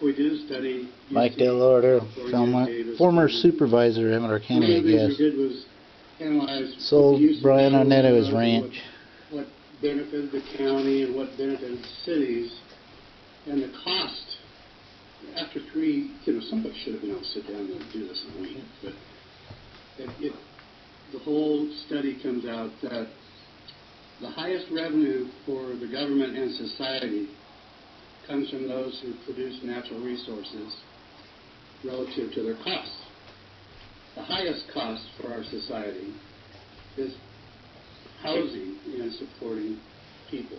we did a study. Mike Orto, former supervisor of Amador County, I guess. One of the things we did was analyze sold Brian Arnetto his ranch. What benefited the county and what benefited the cities, and the cost. After three, somebody should have been able to sit down and do this in a week, but the whole study comes out that the highest revenue for the government and society comes from those who produce natural resources relative to their costs. The highest cost for our society is housing and supporting people.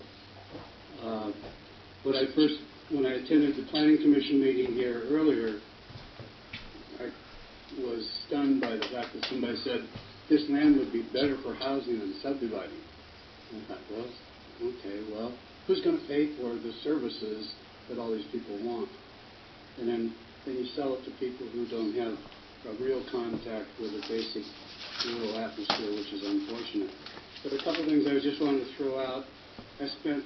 When I attended the Planning Commission meeting here earlier, I was stunned by the fact that somebody said this land would be better for housing than subdividing. And I thought, well, who's going to pay for the services that all these people want? And then you sell it to people who don't have a real contact with a basic rural atmosphere, which is unfortunate. But a couple of things I just wanted to throw out. I spent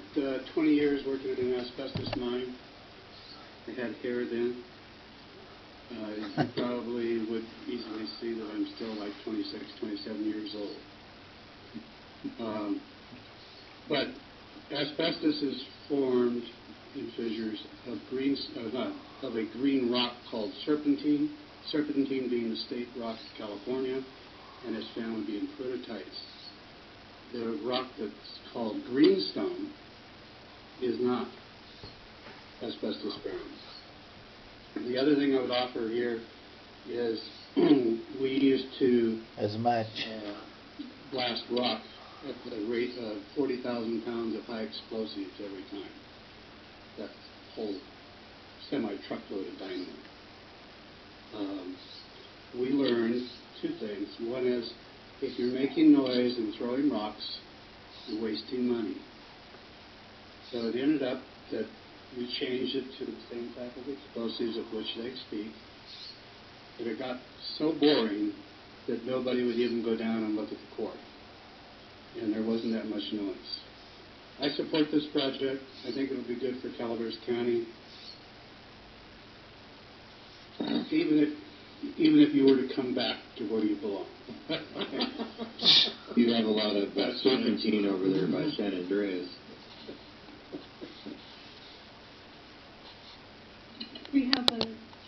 20 years working in an asbestos mine. I had hair then. You probably would easily see that I'm still like 26, 27 years old. But asbestos is formed in fissures of a green rock called serpentine. Serpentine being the state rock of California, and it's found to be in prototypes. The rock that's called greenstone is not asbestos bearing. The other thing I would offer here is we used to blast rock at the rate of 40,000 pounds of high explosives every time. That's a whole semi-truckload of dynamite. We learned two things. One is, if you're making noise and throwing rocks, you're wasting money. So it ended up that we changed it to the same type of explosives of which they speak. But it got so boring that nobody would even go down and look at the core. And there wasn't that much noise. I support this project. I think it'll be good for Calaveras County. Even if you were to come back to where you belong. You have a lot of serpentine over there by San Andreas. We have a